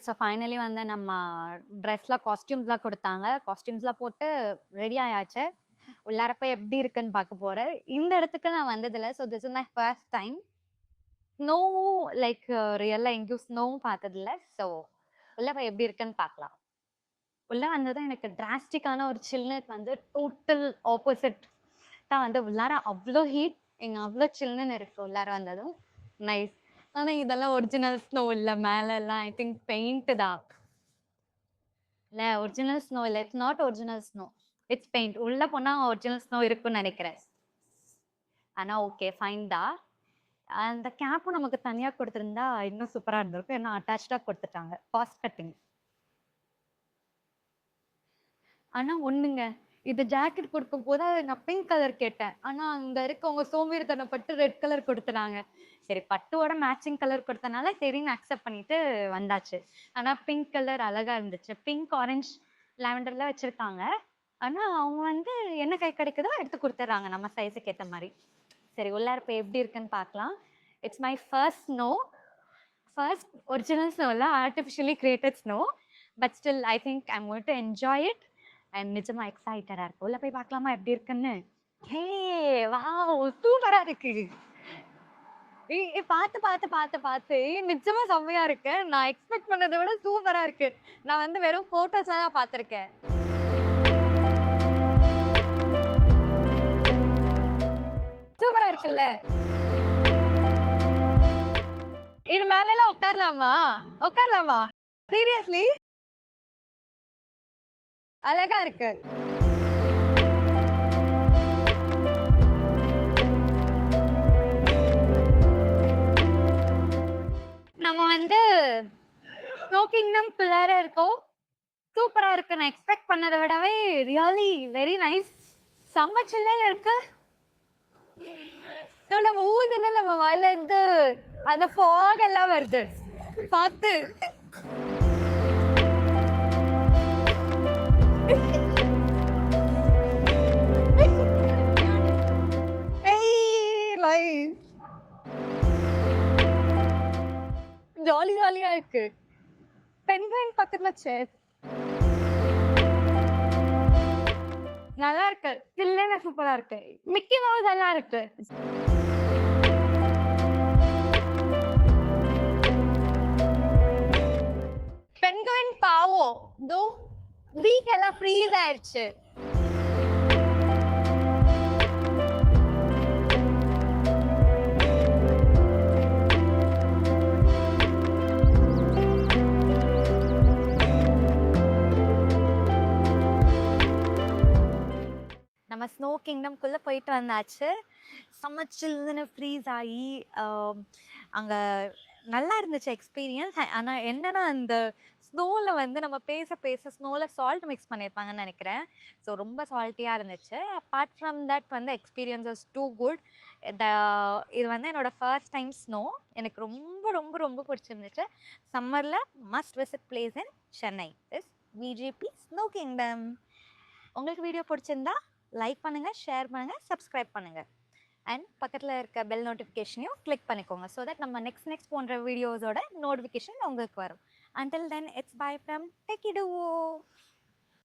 So finally வந்து நம்ம ட்ரெஸ்லாம் காஸ்டியூம்ஸ்லாம் கொடுத்தாங்க. காஸ்டியூம்ஸ்லாம் போட்டு ரெடி ஆயாச்சு. உள்ளார போய் எப்படி இருக்குன்னு பார்க்க போறேன். இந்த இடத்துக்கு நான் வந்ததில்ல. So this is my first time. ஸ்னோவும் லைக் ரியலா எங்கேயும் ஸ்னோவும் பார்த்ததில்ல. ஸோ உள்ள போய் எப்படி இருக்குன்னு பார்க்கலாம். உள்ள வந்ததும் எனக்கு டிராஸ்டிக்கான ஒரு சில்னஸ் வந்து டோட்டல் ஆப்போசிட் தான் வந்து உள்ளார அவ்வளோ ஹீட், இங்க அவ்வளோ சில்லுன்னு இருக்கு உள்ளார வந்ததும். நைஸ். ஆனா இதெல்லாம் ஒரிஜினல் ஸ்னோ இல்ல. மேல எல்லாம் ஐ திங்க் பெயிண்ட் தான். இல்ல ஒரிஜினல் ஸ்னோ இல்ல. It's not original snow. It's paint. உள்ள போனா ஒரிஜினல் ஸ்னோ இருக்குன்னு நினைக்கிறேன். ஆனா ஓகே ஃபைன் தான். அந்த கேப்பும் நமக்கு தனியா கொடுத்திருந்தா இன்னும் சூப்பரா இருந்திருக்கும். ஏன்னா அட்டாச்சா கொடுத்துட்டாங்க. Cost cutting. ஆனா ஒண்ணுங்க, இது ஜாக்கெட் கொடுக்கும் போது நான் பிங்க் கலர் கேட்டேன். ஆனா அங்க இருக்கவங்க சோம்பேறித்தனப்பட்டு ரெட் கலர் கொடுத்துட்டாங்க. சரி பட்டுவோட மேட்சிங் கலர் கொடுத்தனால சரின்னு அக்செப்ட் பண்ணிட்டு வந்தாச்சு. ஆனா பிங்க் கலர் அழகா இருந்துச்சு. பிங்க், ஆரஞ்சு, லாவெண்டர்ல வச்சிருக்காங்க. ஆனா அவங்க வந்து என்ன கை கிடைக்குதோ எடுத்து கொடுத்துட்றாங்க நம்ம சைஸுக்கு ஏத்த மாதிரி. சரி உள்ளார போய் எப்படி இருக்குன்னு பார்க்கலாம். It's my first snow. First original snow இல்ல, artificially created snow. But still I think I am going to enjoy it. And நிஜமா எக்ஸைட்டடா இருக்கு. உள்ள போய் பார்க்கலாமா எப்படி இருக்குன்னு. ஹே வாவ் சூப்பரா இருக்கு. பார்த்து பார்த்து பார்த்து பார்த்து நிஜமா செம்மையா இருக்கு. நான் எக்ஸ்பெக்ட் பண்ணதை விட சூப்பரா இருக்கு. நான் வந்து வெறும் போட்டோஸ் தான் பார்த்திருக்கேன். சூப்பரா இருக்குல்ல. இது மேல எல்லாம் உட்காரலாமா? உட்காரலாமா? சீரியஸ்லி அழகா இருக்கு. நம்ம வந்து ஸ்னோ கிங்டம் குள்ளார இருக்கோம். சூப்பரா இருக்கு. நான் எக்ஸ்பெக்ட் பண்ணதை விடவே ரியலி வெரி நைஸ். செம்ம சில்லுன்னு இருக்கு. நம்ம ஊதுன்னு நம்ம வாயில இருந்து அந்த ஃபாக் எல்லாம் வருது பார்த்து. ஜாலி ஜாலியா இருக்கு. பென்குயின் பக்கத்துல சேர் நல்லா இருக்கு. சில்லுன்னு சூப்பரா இருக்கு. மிக்கி மவுஸ் எல்லாம் இருக்கு. பென்குயின் பாவம் தோ வீக் எல்லாம் ஃப்ரீஸ் ஆயிடுச்சு. நம்ம ஸ்னோ கிங்டம்குள்ளே போயிட்டு வந்தாச்சு. செம்ம சில்லுன்னு ஃப்ரீஸ் ஆகி அங்கே நல்லா இருந்துச்சு எக்ஸ்பீரியன்ஸ். ஆனால் என்னன்னா அந்த ஸ்னோவில் வந்து நம்ம பேச பேச ஸ்னோவில் சால்ட் மிக்ஸ் பண்ணியிருப்பாங்கன்னு நினைக்கிறேன். ஸோ ரொம்ப சால்ட்டியாக இருந்துச்சு. அப்பார்ட் ஃப்ரம் தட் வந்து எக்ஸ்பீரியன்ஸ் இஸ் டூ குட். இது வந்து என்னோடய ஃபர்ஸ்ட் டைம் ஸ்னோ. எனக்கு ரொம்ப ரொம்ப ரொம்ப பிடிச்சிருந்துச்சு. சம்மரில் must visit place in Chennai is VGP snow kingdom. உங்களுக்கு வீடியோ பிடிச்சிருந்தா லைக் பண்ணுங்கள், ஷேர் பண்ணுங்கள், சப்ஸ்கிரைப் பண்ணுங்கள். அண்ட் பக்கத்தில் இருக்க பெல் நோட்டிஃபிகேஷனையும் கிளிக் பண்ணிக்கோங்க. ஸோ தட் நம்ம நெக்ஸ்ட் போன்ற வீடியோஸோட நோட்டிஃபிகேஷன் உங்களுக்கு வரும். Until then, it's bye from Techie Duo.